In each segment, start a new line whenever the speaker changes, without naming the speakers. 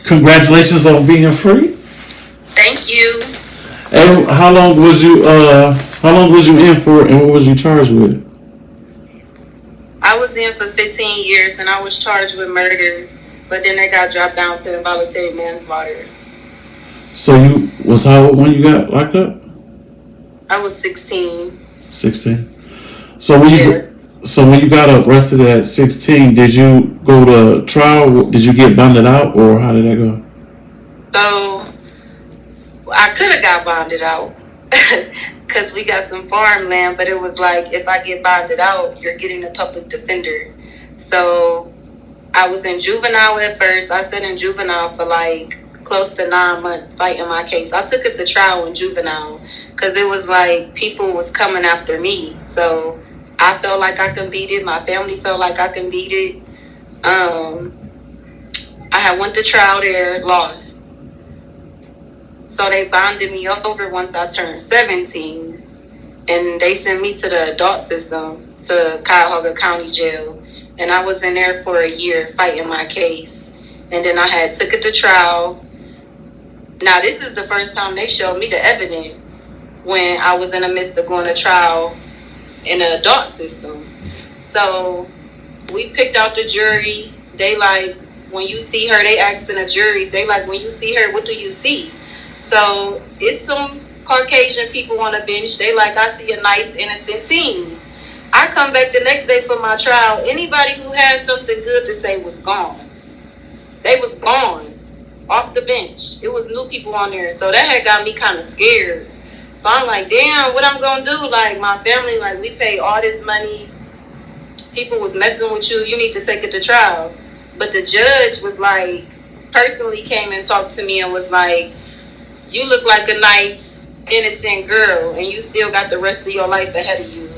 Congratulations on being free.
Thank you.
And how long was you in for, and what was you charged with?
I was in for 15 years and I was charged with murder, but then they got dropped down to involuntary manslaughter.
So you was how old when you got locked up?
I was 16.
16. So when
Yeah.
you got arrested at 16, did you go to trial? Did you get bonded out, or how did that go?
So I could have got bonded out because we got some farmland, but it was like, if I get bonded out, you're getting a public defender. So I was in juvenile at first. I sat in juvenile for like close to 9 months fighting my case. I took it to trial in juvenile because it was like people was coming after me. So I felt like I could beat it. My family felt like I could beat it. I had went to trial there, lost. So they bonded me over once I turned 17. And they sent me to the adult system, to Cuyahoga County Jail. And I was in there for a year fighting my case. And then I had took it to trial. Now, this is the first time they showed me the evidence when I was in the midst of going to trial in the adult system. So we picked out the jury. They like, when you see her, they asked in the juries, they like, when you see her, what do you see? So it's some Caucasian people on the bench. They like, I see a nice, innocent teen. I come back the next day for my trial. Anybody who had something good to say was gone. They was gone off the bench. It was new people on there. So that had got me kind of scared. So I'm like, damn, what I'm going to do? Like, my family, like, we pay all this money. People was messing with you. You need to take it to trial. But the judge was like, personally came and talked to me and was like, you look like a nice, innocent girl, and you still got the rest of your life ahead of you.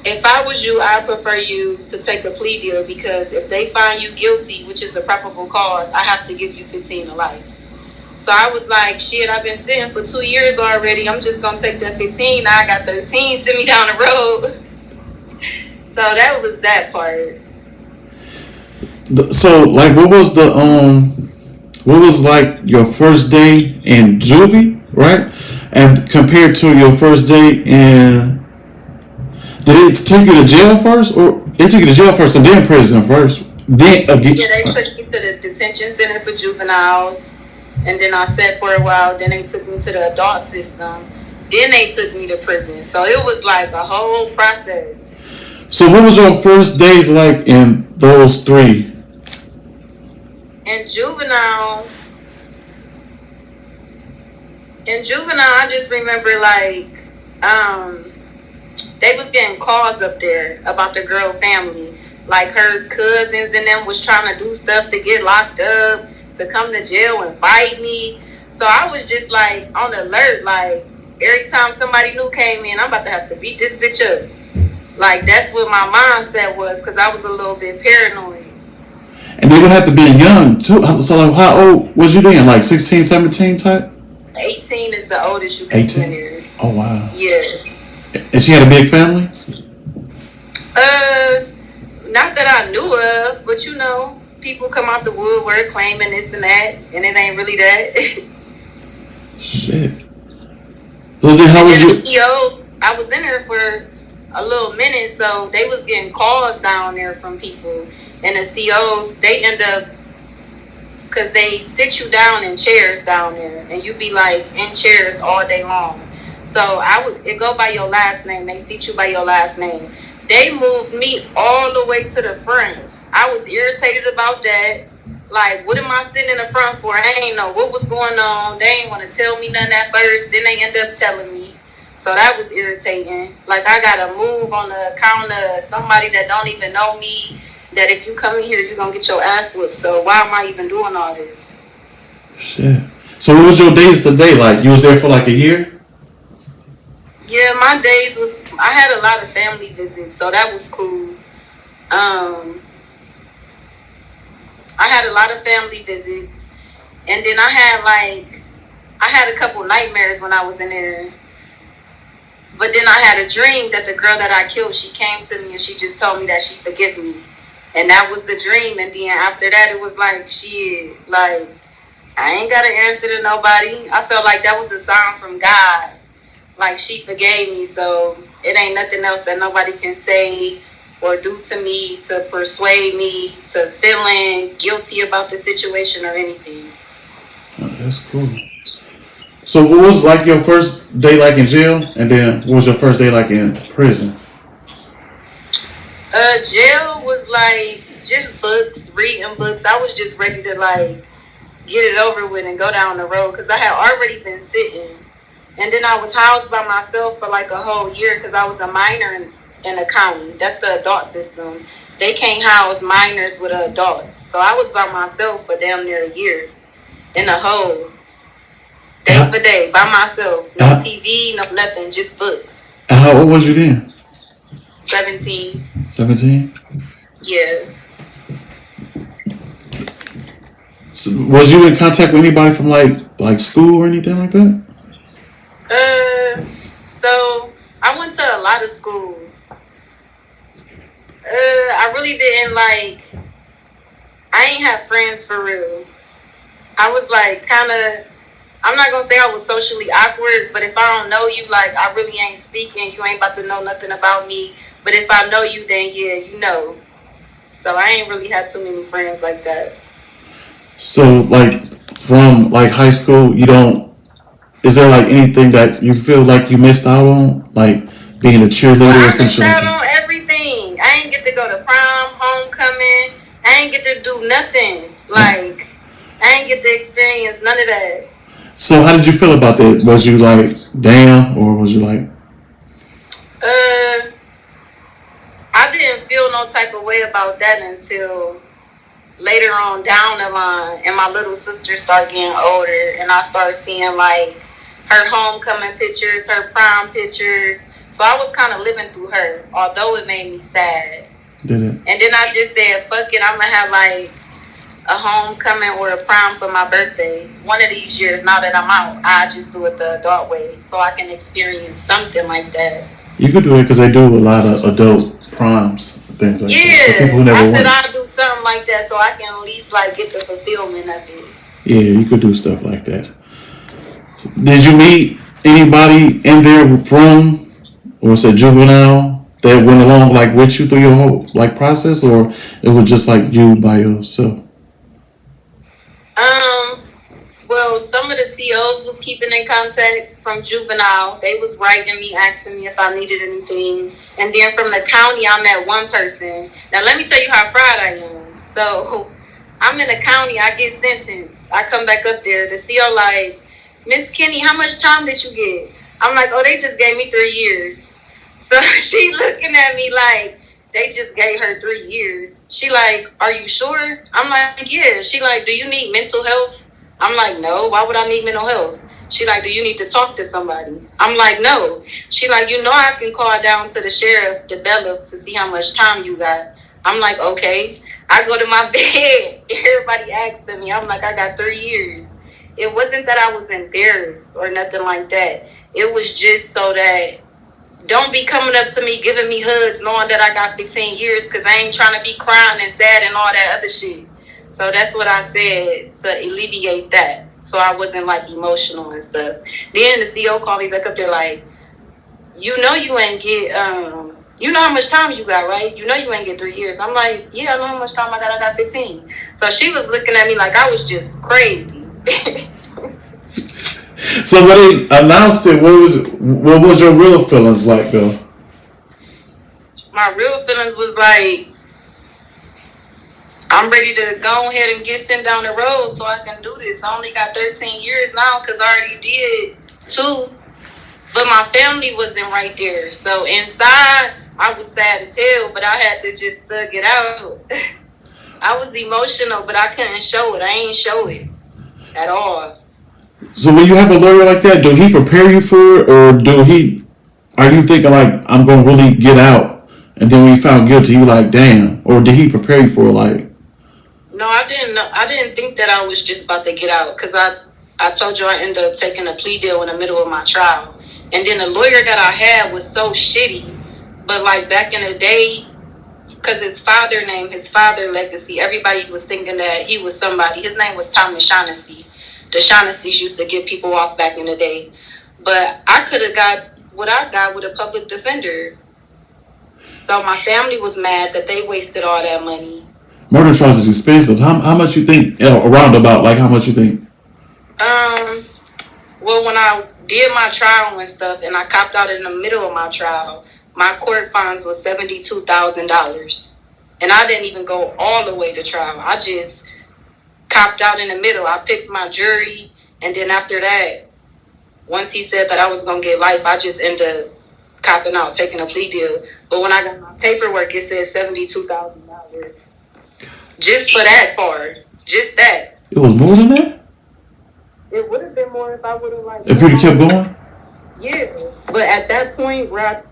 If I was you, I'd prefer you to take a plea deal, because if they find you guilty, which is a probable cause, I have to give you 15 to life. So I was like, shit, I've been sitting for 2 years already. I'm just going to take that 15. Now I got 13. Send me down the road. So that was that part.
So, like, what was like your first day in juvie, right? And compared to your first day in, did it take you to jail first, or they took you to jail first and then prison first? Then again,
Yeah, they took me to the detention center for juveniles, and then I sat for a while. Then they took me to the adult system. Then they took me to prison. So it was like a whole process.
so what was your first days like in those three?
In juvenile, I just remember like, they was getting calls up there about the girl family. Like her cousins and them was trying to do stuff to get locked up, to come to jail and fight me. So I was just like on alert. Like every time somebody new came in, I'm about to have to beat this bitch up. Like that's what my mindset was, because I was a little bit paranoid.
And they would have to be young too. So like, how old was you then? Like 16, 17 type?
18 is the oldest you can be in
18?
here.
Oh wow.
Yeah.
And she had a big family?
Not that I knew of, but you know, people come out the woodwork claiming this and that, and it ain't really that.
Shit. So then how was
And
you?
the EOs, I was in there for a little minute, so they was getting calls down there from people. And the COs, they end up, because they sit you down in chairs down there, and you be like in chairs all day long. So it go by your last name. They seat you by your last name. They moved me all the way to the front. I was irritated about that. Like, what am I sitting in the front for? I ain't know what was going on. They ain't want to tell me nothing at first. Then they end up telling me. So that was irritating. Like, I got to move on the account of somebody that don't even know me, that if you come in here, you're going to get your ass whipped. So why am I even doing all this?
Shit. So what was your days today like? You was there for like a year?
Yeah, my days was, I had a lot of family visits, so that was cool. I had a lot of family visits, and then I had a couple nightmares when I was in there. But then I had a dream that the girl that I killed, she came to me and she just told me that she forgive me. And that was the dream. And then after that, it was like, shit, like, I ain't got to answer to nobody. I felt like that was a sign from God. Like, she forgave me, so it ain't nothing else that nobody can say or do to me to persuade me to feeling guilty about the situation or anything.
Oh, that's cool. So what was like your first day like in jail, and then what was your first day like in prison?
Jail was like just books, reading books. I was just ready to like get it over with and go down the road because I had already been sitting. And then I was housed by myself for like a whole year because I was a minor in a county. That's the adult system. They can't house minors with adults. So I was by myself for damn near a year in a hole, day for day, by myself. No TV, no nothing, just books.
How old was you then?
17.
17?
Yeah.
So was you in contact with anybody from like school or anything like that?
So I went to a lot of schools. I really didn't like. I ain't have friends for real. I was like kind of. I'm not gonna say I was socially awkward, but if I don't know you, like I really ain't speaking. You ain't about to know nothing about me. But if I know you, then yeah, you know. So I ain't really had too many friends like that.
So like from like high school, you don't. Is there like anything that you feel like you missed out on, like being a cheerleader or
I
some
missed
shit like
out
that?
on everything. I ain't get to go to prom, homecoming. I ain't get to do nothing. Like, I ain't get to experience none of that.
So how did you feel about that? Was you like damn, or was you like
Uh, I didn't feel no type of way about that until later on down the line, and my little sister started getting older, and I started seeing like her homecoming pictures, her prom pictures. So I was kind of living through her, although it made me sad.
did it?
And then I just said, fuck it, I'm gonna have like a homecoming or a prom for my birthday. One of these years, now that I'm out, I just do it the adult way so I can experience something like that.
You could do it because they do a lot of adult proms, things like that. For people who
Yeah,
never
I said
went.
I'll do something like that so I can at least like get the fulfillment of it.
Yeah, you could do stuff like that. Did you meet anybody in there from, or say juvenile, that went along like with you through your whole like process, or it was just like you by yourself?
Um, well, some of the COs was keeping in contact from juvenile. They was writing me, asking me if I needed anything. And then from the county, I met one person. Now, let me tell you how fried I am. So, I'm in the county. I get sentenced. I come back up there. The CO like, Miss Kenny, how much time did you get? I'm like, oh, they just gave me 3 years. So, she looking at me like, they just gave her 3 years. She like, are you sure? I'm like, yeah. She like, do you need mental health? I'm like, no. Why would I need mental health? She like, do you need to talk to somebody? I'm like, no. She like, you know, I can call down to the sheriff, develop to see how much time you got. I'm like, okay. I go to my bed. Everybody asking me. I'm like, I got 3 years. It wasn't that I was embarrassed or nothing like that. It was just so that don't be coming up to me, giving me hugs, knowing that I got 15 years, because I ain't trying to be crying and sad and all that other shit. So that's what I said to alleviate that. So I wasn't like emotional and stuff. Then the CO called me back up there like, you know you ain't get, you know how much time you got, right? You know you ain't get 3 years. I'm like, yeah, I know how much time I got. I got 15. So she was looking at me like I was just crazy.
So when they announced it, what was your real feelings like though?
My real feelings was like, I'm ready to go ahead and get sent down the road so I can do this. I only got 13 years now because I already did 2. But my family wasn't right there. So inside, I was sad as hell, but I had to just thug it out. I was emotional, but I couldn't show it. I ain't show it at all.
So when you have a lawyer like that, do he prepare you for it, or do he? Are you thinking like I'm gonna really get out, and then when you found guilty, you like damn, or did he prepare you for it, like?
No, I didn't know. I didn't think that I was just about to get out because I told you I ended up taking a plea deal in the middle of my trial. And then the lawyer that I had was so shitty. But like back in the day, because his father name, his father legacy, everybody was thinking that he was somebody. His name was Thomas Shaughnessy. The Shaughnessy's used to get people off back in the day. But I could have got what I got with a public defender. So my family was mad that they wasted all that money.
Murder trials is expensive. How much you think? Around about, like, how much you think?
Well, when I did my trial and stuff, and I copped out in the middle of my trial, my court fines was $72,000, and I didn't even go all the way to trial. I just copped out in the middle. I picked my jury, and then after that, once he said that I was gonna get life, I just ended up copping out, taking a plea deal. But when I got my paperwork, it said $72,000 just for that part, just that.
It was more than that.
It would have been more if I would have like.
If you'd kept going.
Yeah, but at that point, where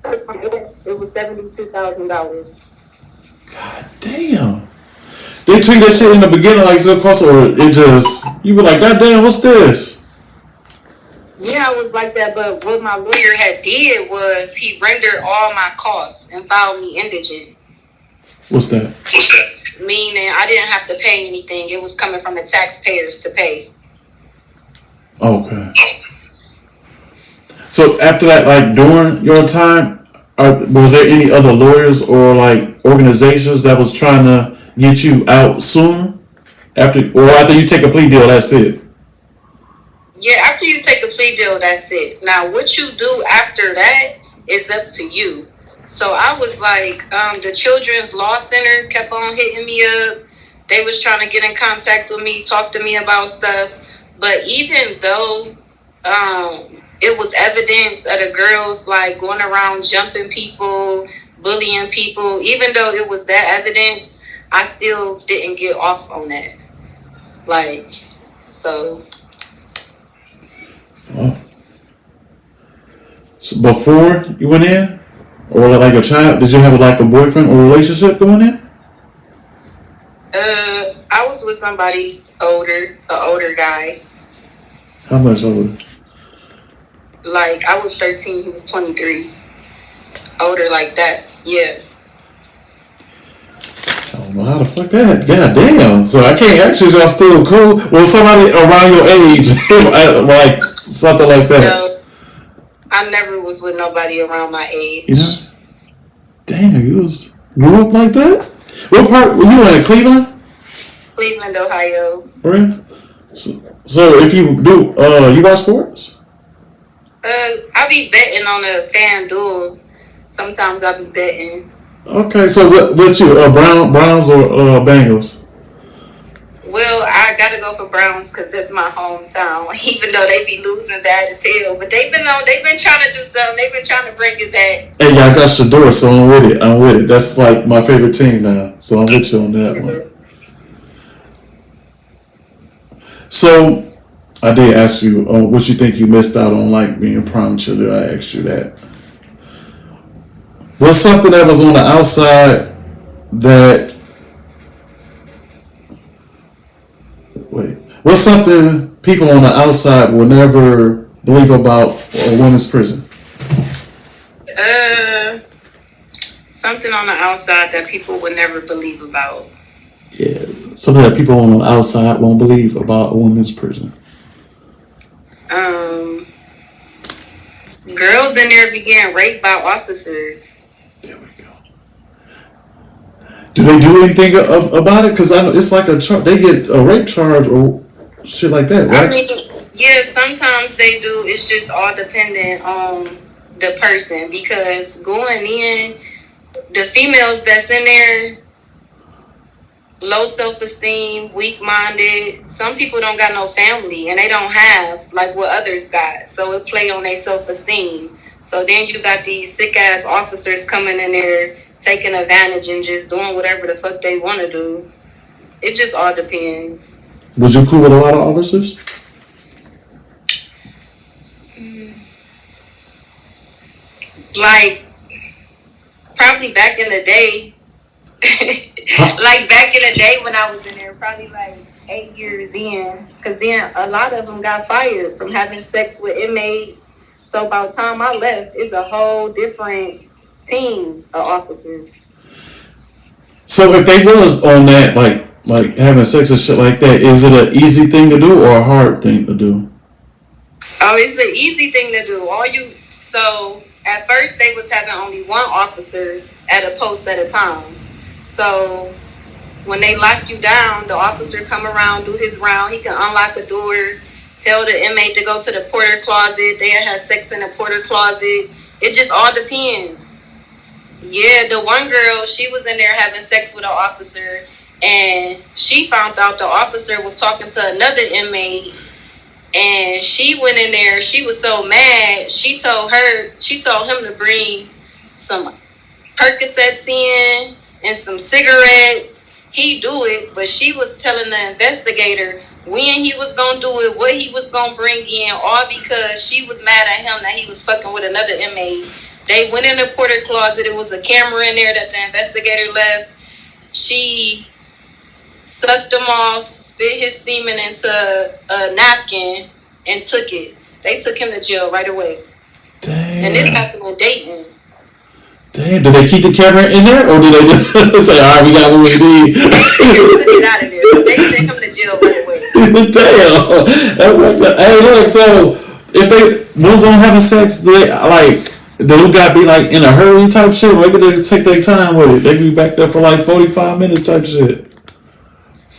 it was $72,000.
God damn. They treat that shit in the beginning like so cost, or it just you be like, God damn, what's this?
Yeah, I was like that, but what my lawyer had did was he rendered all my costs and filed me indigent.
What's that?
Meaning I didn't have to pay anything. It was coming from the taxpayers to pay.
Okay. So after that, like during your time, was there any other lawyers or like organizations that was trying to get you out sooner? After you take a plea deal, that's it.
Yeah, after you take a plea deal, that's it. Now, what you do after that is up to you. So I was like, the Children's Law Center kept on hitting me up. They was trying to get in contact with me, talk to me about stuff. But even though it was evidence of the girls like going around jumping people, bullying people, even though it was that evidence, I still didn't get off on that. Like, so.
So before you went in, or like a child, did you have like a boyfriend or relationship going in?
I was with somebody older, an older guy.
How much older?
Like I was 13, he was 23. Older like that, yeah.
I don't know how the fuck that. God damn. So I can't ask you, y'all still cool? Well, somebody around your age, like something like that.
No, I never was with nobody around my age.
You know? Damn, you grew up like that? What part were you in? Cleveland?
Cleveland, Ohio.
Right. So if you do, you watch sports?
I be betting on a FanDuel. Sometimes I be betting.
Okay, so what you Browns or Bengals?
Well, I gotta go for Browns because that's my hometown. Even though they be losing bad as hell, but they've been trying to do something. They've been trying to bring it back.
Hey, I got Shador, so I'm with it. That's like my favorite team now, so I'm with you on that one. So I did ask you what you think you missed out on, like being premature. I asked you that. What's something that was on the outside that? Wait. What's something people on the outside will never believe about a woman's prison?
Something on the outside that people would never believe about.
Yeah, something that people on the outside won't believe about a woman's prison.
Girls in there be getting raped by officers.
There we go. Do they do anything about it? Because I know it's like they get a rape charge or shit like that, right?
I mean, yeah, sometimes they do. It's just all dependent on the person. Because going in, the females that's in there, low self-esteem, weak-minded. Some people don't got no family and they don't have like what others got. So it play on their self-esteem. So then you got these sick-ass officers coming in there taking advantage and just doing whatever the fuck they want to do. It just all depends.
Was you cool with a lot of officers?
Like, probably back in the day. Like back in the day when I was in there, probably like 8 years in. Because then a lot of them got fired from having sex with inmates. So by the time I left, it's a whole different 16 officers.
So if they was on that, like having sex and shit like that, is it an easy thing to do or a hard thing to do?
Oh, it's an easy thing to do. So at first they was having only one officer at a post at a time. So when they lock you down, the officer come around, do his round. He can unlock the door, tell the inmate to go to the porter closet. They have sex in the porter closet. It just all depends. Yeah, the one girl, she was in there having sex with an officer, and she found out the officer was talking to another inmate, and she went in there. She was so mad. She told him to bring some Percocets in and some cigarettes. He do it, but she was telling the investigator when he was gonna do it, what he was gonna bring in, all because she was mad at him that he was fucking with another inmate. They went in the porter closet. It was a camera in there that the investigator left. She sucked him off, spit his semen into a napkin, and took it. They took him to jail right away.
Damn.
And this happened in Dayton.
Damn. Did they keep the camera in there, or did they say, "All right, we got what we need"?
They took it out of there. They sent him to jail right away.
Damn. Hey, look. So if they was on having sex, they don't gotta be like in a hurry type shit. Or they could just take their time with it. They could be back there for like 45 minutes type shit.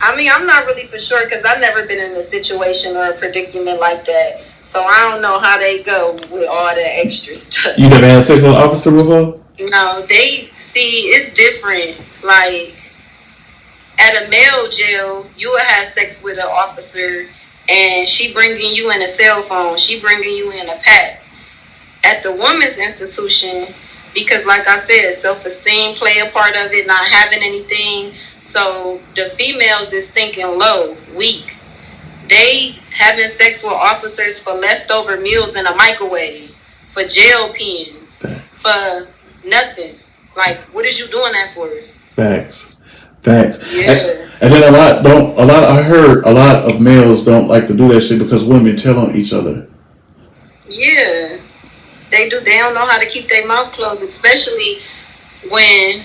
I mean, I'm not really for sure because I've never been in a situation or a predicament like that. So I don't know how they go with all the extra stuff.
You never had sex with an officer before?
No, it's different. Like, at a male jail, you would have sex with an officer and she bringing you in a cell phone. She bringing you in a pack. At the women's institution, because like I said, self-esteem play a part of it, not having anything. So the females is thinking low, weak. They having sex with officers for leftover meals in a microwave, for jail pens, for nothing. Like, what is you doing that for?
Facts.
Yeah.
And then I heard a lot of males don't like to do that shit because women tell on each other.
Yeah. They do. They don't know how to keep their mouth closed, especially when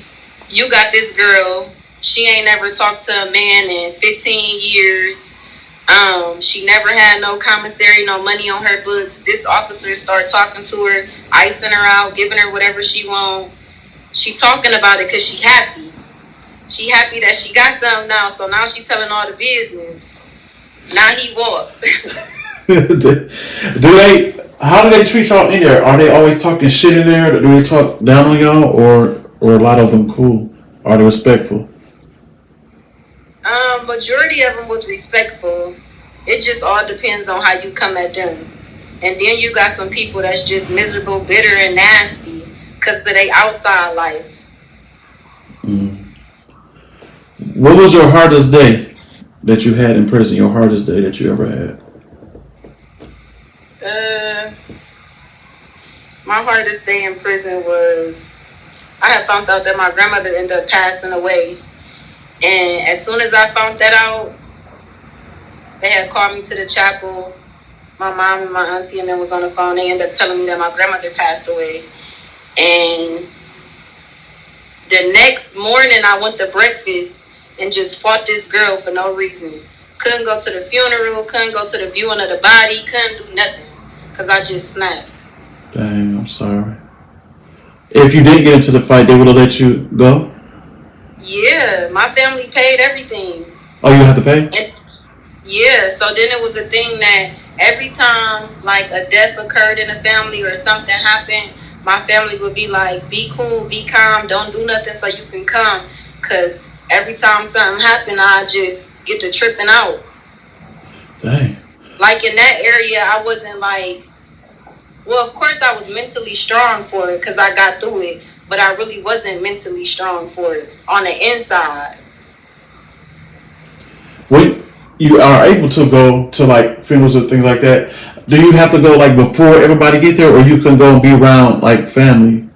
you got this girl. She ain't never talked to a man in 15 years. She never had no commissary, no money on her books. This officer start talking to her, icing her out, giving her whatever she want. She talking about it because she happy. She happy that she got something now. So now she telling all the business. Now he walked.
How do they treat y'all in there? Are they always talking shit in there? Do they talk down on y'all, or a lot of them cool? Are they respectful?
Majority of them was respectful. It just all depends on how you come at them. And then you got some people that's just miserable, bitter, and nasty because of their outside life.
What was your hardest day that you had in prison? Your hardest day that you ever had?
My hardest day in prison was I had found out that my grandmother ended up passing away. And as soon as I found that out, they had called me to the chapel. My mom and my auntie and them was on the phone. They ended up telling me that my grandmother passed away. And the next morning I went to breakfast and just fought this girl for no reason. Couldn't go to the funeral, couldn't go to the viewing of the body, couldn't do nothing. Because I just snapped.
Dang, I'm sorry. If you didn't get into the fight, they would have let you go?
Yeah, my family paid everything.
Oh, you have to pay?
Yeah, so then it was a thing that every time like a death occurred in the family or something happened, my family would be like, be cool, be calm, don't do nothing so you can come. Because every time something happened, I just get to tripping out.
Dang.
Like in that area, I wasn't like, well, of course I was mentally strong for it because I got through it. But I really wasn't mentally strong for it on the inside.
When you are able to go to like funerals or things like that, do you have to go like before everybody get there, or you can go and be around like family?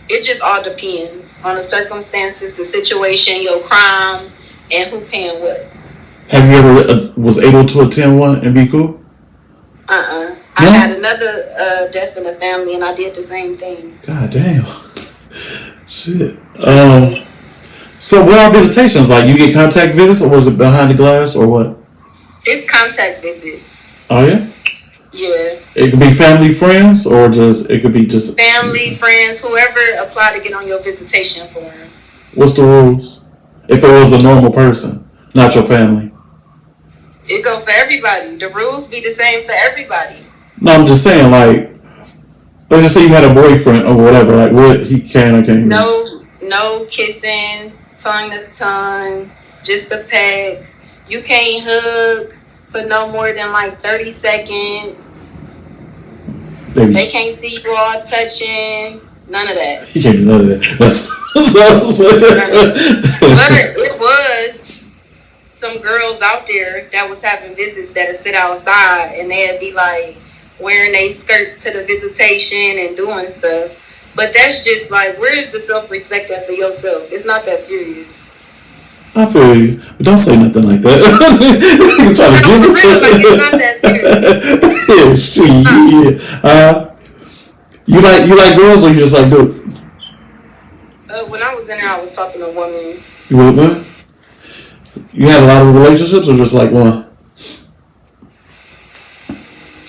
It just all depends on the circumstances, the situation, your crime, and who paying what.
Have you ever was able to attend one and be cool?
I had another death in the family, and I did the same thing.
God damn. Shit. So what are visitations like? You get contact visits, or was it behind the glass, or what?
It's contact visits.
Oh yeah.
Yeah.
It could be family, friends, or just it could be just
Family, friends, whoever apply to get on your visitation form.
What's the rules? If it was a normal person, not your family.
It go for everybody. The rules be the same for everybody.
No, I'm just saying, like, let's just say you had a boyfriend or whatever, like, what he can or can't do.
No kissing, tongue to tongue, just a peck. You can't hug for no more than like 30 seconds. They can't see you all touching. None of that.
You can't do none of that. That's
But it was some girls out there that was having visits that'd sit outside and they'd be like wearing their skirts to the visitation and doing stuff. But that's just like, where is the self-respect for yourself? It's not that serious.
I feel you, but don't say nothing like that. He's trying to
For real, like, it's not that serious.
Yeah, you like girls or you just like dudes?
When I was in there, I was talking to a woman.
You with women? You had a lot of relationships or just like one?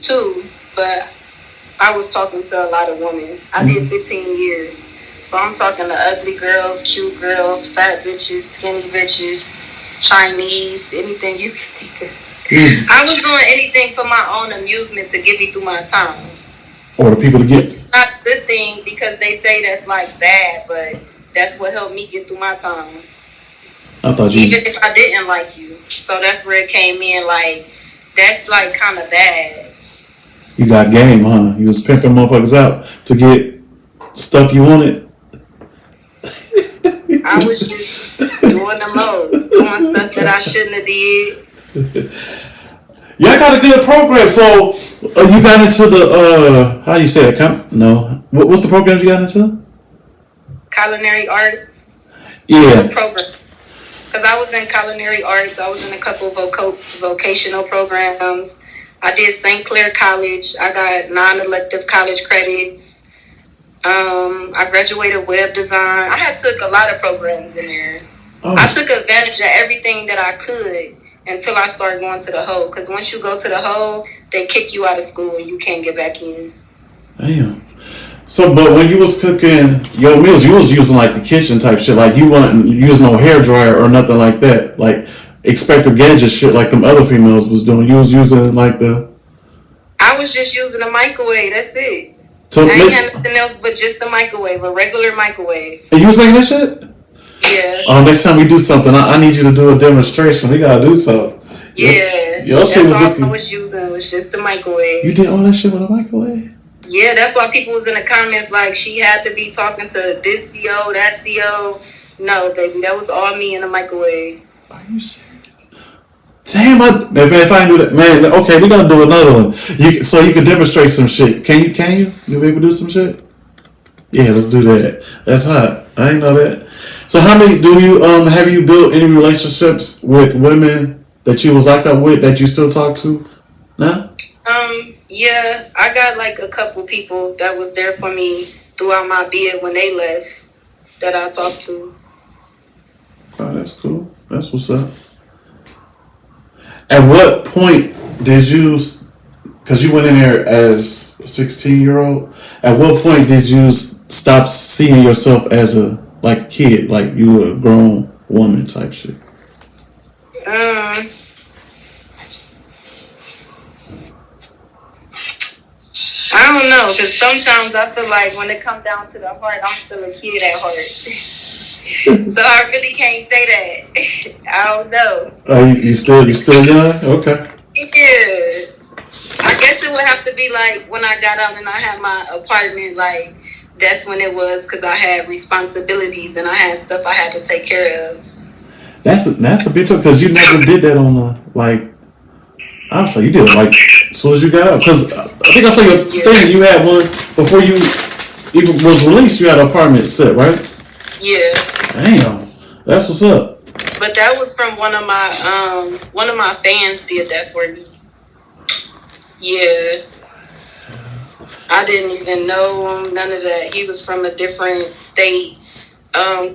Two, but I was talking to a lot of women. I did 15 years. So I'm talking to ugly girls, cute girls, fat bitches, skinny bitches, Chinese, anything you can think of. I was doing anything for my own amusement to get me through my time.
Or the people to get.
It's not a good thing because they say that's like bad, but that's what helped me get through my time.
I thought you.
Even if I didn't like you. So that's where it came in, like, that's like kind of bad.
You got game, huh? You was pimping motherfuckers out to get stuff you wanted.
I was just doing the most, doing stuff that I shouldn't have did.
Yeah, I got a good program. So you got into the how you say it? No, what's the program you got into?
Culinary arts.
Yeah.
Program. Because I was in culinary arts. I was in a couple vocational programs. I did St. Clair College. I got non-elective college credits. I graduated web design. I had took a lot of programs in there. Oh. I took advantage of everything that I could until I started going to the hole. Because once you go to the hole, they kick you out of school and you can't get back in.
Damn. So, but when you was cooking your meals, you was using like the kitchen type shit. Like you wasn't using no hair dryer or nothing like that. Like Expected Gadget shit like them other females was doing. You was using like the...
I was just using a microwave. That's it.
So
I ain't had nothing else but just a microwave, a regular microwave.
And you was making that shit?
Yeah.
Next time we do something, I need you to do a demonstration. We gotta do something.
Yeah.
Your shit was
all I was using was just the microwave.
You did all that shit with a microwave?
Yeah, that's why people was in the comments like she had to be talking to this CO, that CO. No, baby, that was all me in the microwave.
Are you serious? Damn, if I do that, man. Okay, we gotta do another one. So you can demonstrate some shit. Can you? You able to do some shit? Yeah, let's do that. That's hot. I didn't know that. So how many do you have you built any relationships with women that you was locked up with that you still talk to? No.
Yeah, I got like a couple people that was there for me throughout my bid when they left that I talked to.
Oh, that's cool. That's what's up. At what point did you, because you went in there as a 16-year-old, at what point did you stop seeing yourself as a kid, like you were a grown woman type shit?
I don't know, because sometimes I feel like when it comes down to the heart, I'm still a kid at heart. So I really can't say that. I don't know.
You still young? Okay.
Yeah. I guess it would have to be like when I got out and I had my apartment, like that's when it was, because I had responsibilities and I had stuff I had to take care of. That's
a bit tough, because you never did that on the Honestly, you did it as soon as you got out. Because I think I saw your thing. You had one before you even was released. You had an apartment set, right?
Yeah.
Damn, that's what's up.
But that was from one of my fans did that for me. Yeah. I didn't even know him, none of that. He was from a different state.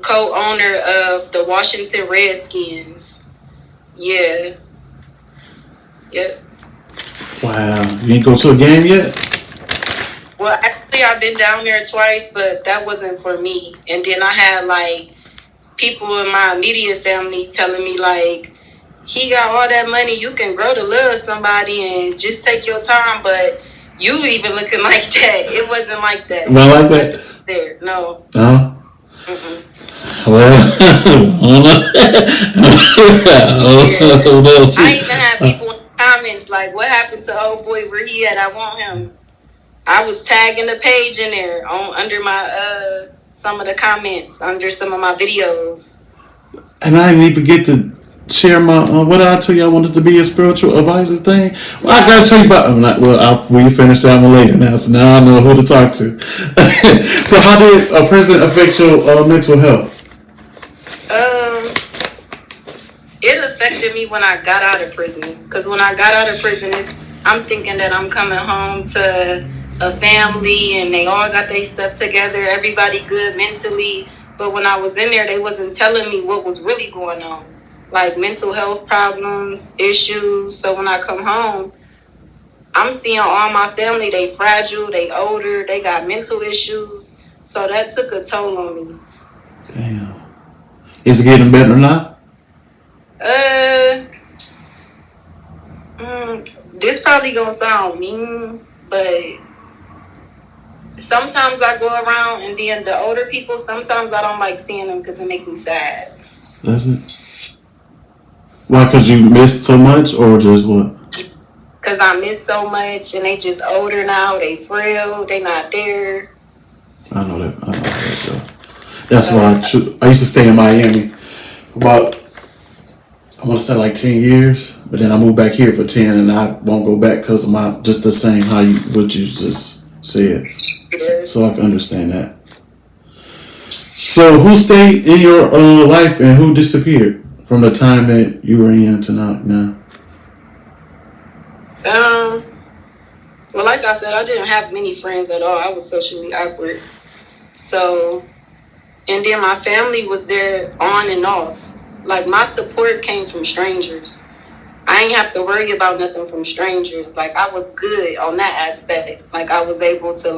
Co-owner of the Washington Redskins. Yeah. Yep.
Wow. You ain't go to a game yet?
Well, actually, I've been down there twice, but that wasn't for me. And then I had like people in my immediate family telling me like, he got all that money, you can grow to love somebody and just take your time. But you even looking like that. It wasn't like that.
Well, like that?
There, no.
No.
Mm-mm.
Well,
I even had people in the comments like, what happened to old boy, where he at? I want him. I was tagging the page in there under my some of the comments under some of my videos.
And I didn't even get to share my what did I tell you I wanted to be a spiritual advisor thing. Well, I gotta tell you about. We finish that one later now, so now I know who to talk to. So how did a prison affect your mental health?
It affected me when I got out of prison. Because when I got out of prison, I'm thinking that I'm coming home to a family and they all got their stuff together. Everybody good mentally. But when I was in there, they wasn't telling me what was really going on. Like mental health problems, issues. So when I come home, I'm seeing all my family. They fragile, they older, they got mental issues. So that took a toll on me.
Damn. Is it getting better now?
This probably gonna sound mean, but sometimes I go around and then the older people, sometimes I don't like seeing them because it makes me sad.
Does it? Why? Because you missed so much, or just what?
Because I miss so much, and they just older now. They frail. They not there.
I know that. Though. That's why I used to stay in Miami for about, I want to say like 10 years, but then I moved back here for 10, and I won't go back because of my just the same what you just said. So I can understand that. So who stayed in your life and who disappeared from the time that you were in to now?
Well, like I said, I didn't have many friends at all. I was socially awkward. So, and then my family was there on and off. Like my support came from strangers. I ain't have to worry about nothing from strangers. Like I was good on that aspect. Like I was able to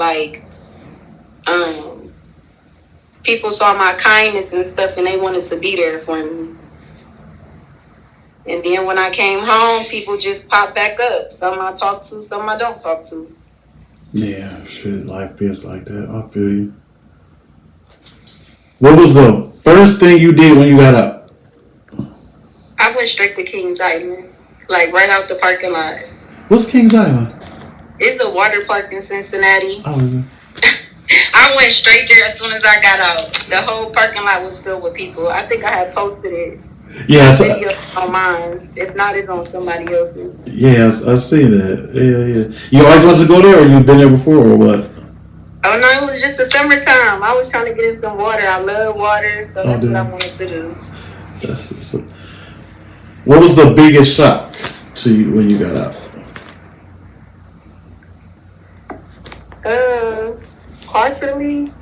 people saw my kindness and stuff and they wanted to be there for me. And then when I came home, people just popped back up. Some I talk to, some I don't talk to.
Yeah, shit, life feels like that. I feel you. What was the first thing you did when you got out?
I went straight to Kings Island. Like right out the parking lot.
What's Kings Island?
It's a water park in Cincinnati.
Oh, is it?
I went straight there as soon as I got out. The whole parking lot was filled with people. I think I had posted it.
Yes.
Video on mine. If not, it's on somebody else's.
Yes, I see that. Yeah. You always wanted to go there, or you've been there before, or what?
Oh no, it was just the summertime. I was trying to get in some water. I love water, so that's what I wanted to do.
What was the biggest shock to you when you got out?
Partially,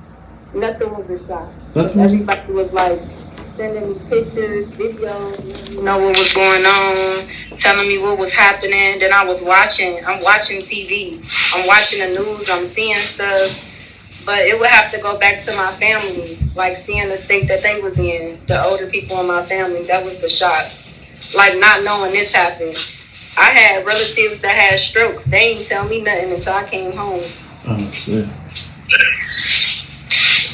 nothing was a shock. Everybody was like sending me pictures, videos, you know what was going on, telling me what was happening. Then I'm watching TV. I'm watching the news, I'm seeing stuff. But it would have to go back to my family, like seeing the state that they was in, the older people in my family. That was the shock. Like not knowing this happened. I had relatives that had strokes. They didn't tell me nothing until I came home.
Oh, shit.